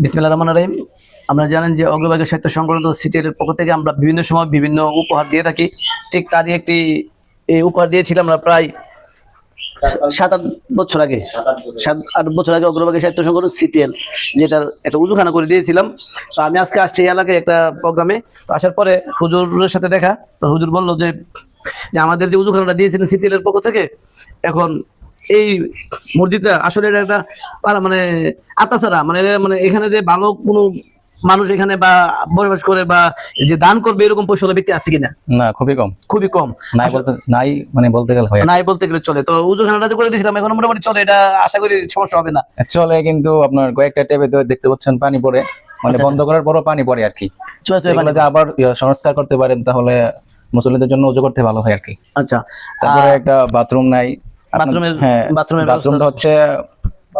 বিসমিল্লাহির রহমানির রহিম। আমরা জানেন যে অগ্রভাগে সাহিত্য সংগঠন সিটিএল এর পক্ষ থেকে আমরা বিভিন্ন সময় বিভিন্ন উপহার দিয়ে থাকি। ঠিক তারই একটি উপহার দিয়েছিলাম আমরা প্রায় 7-8 বছর আগে। 7-8 বছর আগে অগ্রভাগে সাহিত্য সংগঠন সিটিএল যেটার একটা উজুখানা করে দিয়েছিলাম। তো আমি আজকে আসছি এই এলাকায় একটা প্রোগ্রামে। তো আসার পরে হুজুরের সাথে দেখা, তো হুজুর বললো যে আমাদের যে উজুখানাটা দিয়েছিলেন সিটিএল এর পক্ষ থেকে, এখন এই মসজিদটা আসলে এটা একটা মানে আতাছাড়া, মানে মানে এখানে যে ভালো কোনো মানুষ এখানে বা বসবাস করে বা যে দান করবে এরকম পয়সা ব্যক্তি আছে কিনা? না, খুবই কম। খুবই কম। নাই মানে বলতে গেলে হয়, নাই বলতে গেলে চলে। তো উজুখানাটা যে করে দিয়েছিলাম এখন মোটামুটি চলে, এটা আশা করি সমস্যা হবে না। চলে, কিন্তু আপনার কয়েকটা ট্যাবে দেখতে পাচ্ছেন পানি পড়ে, মানে বন্ধ করার পরও পানি পড়ে আর কি। এগুলোতে আবার সংস্কার করতে পারেন, তাহলে মুসল্লিদের জন্য উজু করতে ভালো হয় আর কি। আচ্ছা, তারপরে একটা বাথরুম নাই। বাথরুমের বাথরুমটা হচ্ছে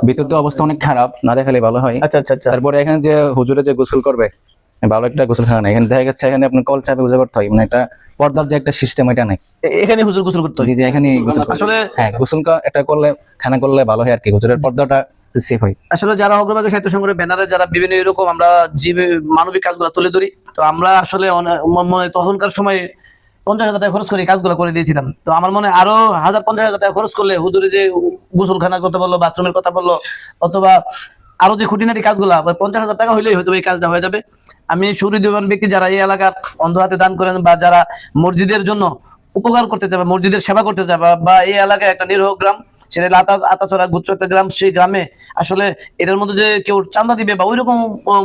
ভিতর দিয়ে অবস্থা অনেক খারাপ, না দেখালে ভালো হয়। আচ্ছা আচ্ছা আচ্ছা। তারপরে এখানে যে হুজুরে যে গোসল করবে, ভালো একটা গোসলখানা নাই এখানে। দেখা যাচ্ছে এখানে আপনার কল চাপে গোসল করতে হয়, মানে একটা পর্দার যে একটা সিস্টেম এটা নাই। এখানে হুজুর গোসল করতে হয়? জি জি, এখানে আসলে হ্যাঁ, গোসল এটা করলে খানা করলে ভালো হয় আর কি, হুজুরের পর্দাটা সেফ হয়। আসলে যারা অগ্রভাগে সাহিত্য সংগ্রহের ব্যানারে যারা বিভিন্ন এরকম আমরা মানবিক কাজগুলো তুলে ধরি, তো আমরা আসলে মনে তখনকার সময় 50,000 টাকা খরচ করে কাজগুলো করে দিয়েছিলাম। তো আমার মনে আরো 50,000 টাকা খরচ করলে হুজুরে যে গোসলখানা করতে বললো, বাথরুমের কথা বললো, অথবা আরো যে খুঁটিনাটি কাজগুলা 50,000 টাকা হইলেই হয়তো এই কাজটা হয়ে যাবে। আমি সুহৃদবান ব্যক্তি যারা এই এলাকার অন্ধ হাতে দান করেন বা যারা মসজিদের জন্য উপকার করতে চায় বা মসজিদের সেবা করতে চায় বা এই এলাকায় একটা নিরহ গ্রাম, সেটা আতাছড়া গুচ্ছ একটা গ্রাম, সেই গ্রামে আসলে এটার মধ্যে যে কেউ চাঁদা দিবে বা ওইরকম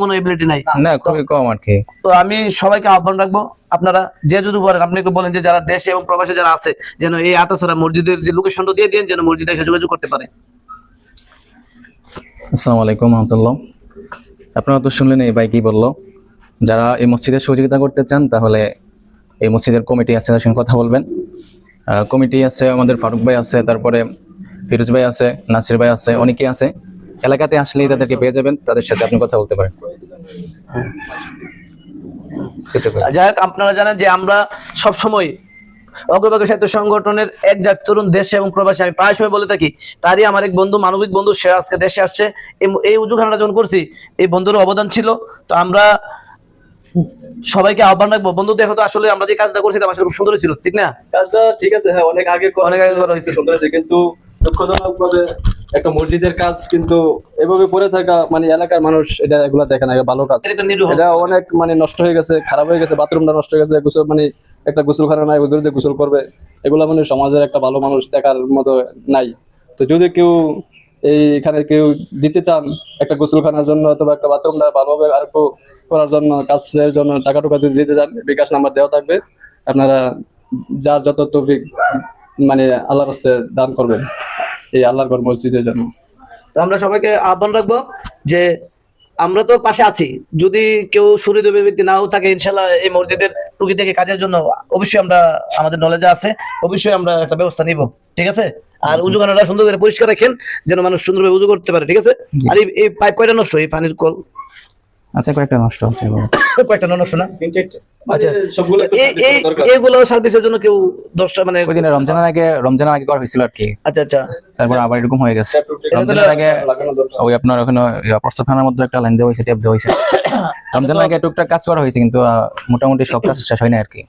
কোনো এবিলিটি নাই, না খুবই কম আর কি। তো আমি সবাইকে আহ্বান রাখবো, আপনারা যে যদি বলেন, আপনি একটু বলেন যে যারা দেশে এবং প্রবাসে যারা আছে যেন এই আতাছড়া মসজিদের যে লোকেশনটা দিয়ে দেন, যেন মসজিদে এসে যোগাযোগ করতে পারে। আসসালামু আলাইকুম রহমতুল্লাহ। আপনারা তো শুনলেন এই ভাই কি বললো। যারা এই মসজিদের সহযোগিতা করতে চান তাহলে এই মসজিদের কমিটি আছে, তার সঙ্গে কথা বলবেন। কমিটি আছে, আমাদের ফারুক ভাই আছে, তারপরে ফিরোজ ভাই আছে, নাসির ভাই আছে, অনেকেই আছে। এলাকাতে আসলেই তাদেরকে পেয়ে যাবেন, তাদের সাথে আপনি কথা বলতে পারেন। যাই হোক, আপনারা জানেন যে আমরা সবসময় অগ্রভাগে সাহিত্য সংগঠনের একজাক তরুণ দেশে এবং প্রবাসী, আমি প্রায় সময় বলে থাকি, তারই আমার এক বন্ধু, মানবিক বন্ধু, সে আজকে দেশে আসছে। এই উজুখানাটা যখন করছি এই বন্ধুর অবদান ছিল। তো আমরা সবাইকে আহ্বান রাখবো, বন্ধু দেখো তো আসলে আমরা যে কাজটা করছিলাম আসলে খুব সুন্দর ছিল, ঠিক না? কাজটা ঠিক আছে, হ্যাঁ অনেক আগে করা হয়েছে, সুন্দর হয়েছে, কিন্তু দুঃখজনক ভাবে একটা মসজিদের কাজ কিন্তু এভাবে পড়ে থাকা, মানে এলাকার মানুষ এগুলা দেখে না। ভালো কাজ, এটা অনেক মানে নষ্ট হয়ে গেছে, খারাপ হয়ে গেছে, বাথরুমটা নষ্ট হয়ে গেছে, গোসল মানে একটা গোসলখানা নাই, হুজুর যে গোসল করবে, এগুলা মানে সমাজের একটা ভালো মানুষ দেখার মতো নাই। তো যদি কেউ এইখানে কেউ দিতে চান একটা গোসলখানার জন্য অথবা একটা বাথরুমটা ভালোভাবে আর একটু করার জন্য, কাজের জন্য টাকা টুকা যদি দিতে চান, বিকাশ নাম্বার দেওয়া থাকবে, আপনারা যার যত তৌফিক মানে আল্লাহর রাস্তায় দান করবেন এই আল্লাহর ঘর মসজিদের জন্য। তো আমরা সবাইকে আহ্বান রাখবো যে আমরা তো পাশে আছি, যদি কেউ সুহৃদয় ব্যক্তি নাও থাকে, ইনশাল্লাহ এই মসজিদের টুকিটাকি কাজের জন্য অবশ্যই আমরা, আমাদের নলেজে আছে, অবশ্যই আমরা একটা ব্যবস্থা নিব, ঠিক আছে? আর উজুখানাটা সুন্দর করে পরিষ্কার রাখেন যেন মানুষ সুন্দরভাবে উজু করতে পারে, ঠিক আছে? আর এই পাইপ কয়টা নষ্ট, এই পানির কল? আচ্ছা, কয়েকটা নষ্ট আছে, কয়েকটা নষ্ট না? আচ্ছা, সবগুলো এইগুলো সার্ভিসের জন্য কেউ 10টা মানে ওই দিনে রমজানের আগে করা হয়েছিল আর কি। আচ্ছা আচ্ছা। তারপর আবার এরকম হয়ে গেছে। রমজানের আগে ওই আপনার ওখানে প্রস্তাবখানার মধ্যে একটা লাইন দেওয়া হয়েছে, ট্যাপ দেওয়া হয়েছে। রমজানের আগে টুকটাক কাজ করা হয়েছে, কিন্তু মোটামুটি সব কাজ শেষ হয় না আর কি।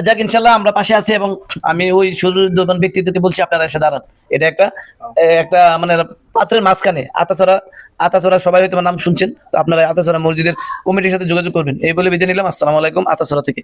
যাক, ইনশাল্লাহ আমরা পাশে আছি এবং আমি ওই সুহৃদবান ব্যক্তিদেরকে বলছি আপনারা এসে দাঁড়ান। এটা একটা মানে পাত্রের মাঝখানে আতাছড়া সবাই হয়তো নাম শুনছেন, তো আপনারা আতাছড়া মসজিদের কমিটির সাথে যোগাযোগ করবেন। এই বলে বিদায় নিলাম। আসসালামু আলাইকুম আতাছড়া থেকে।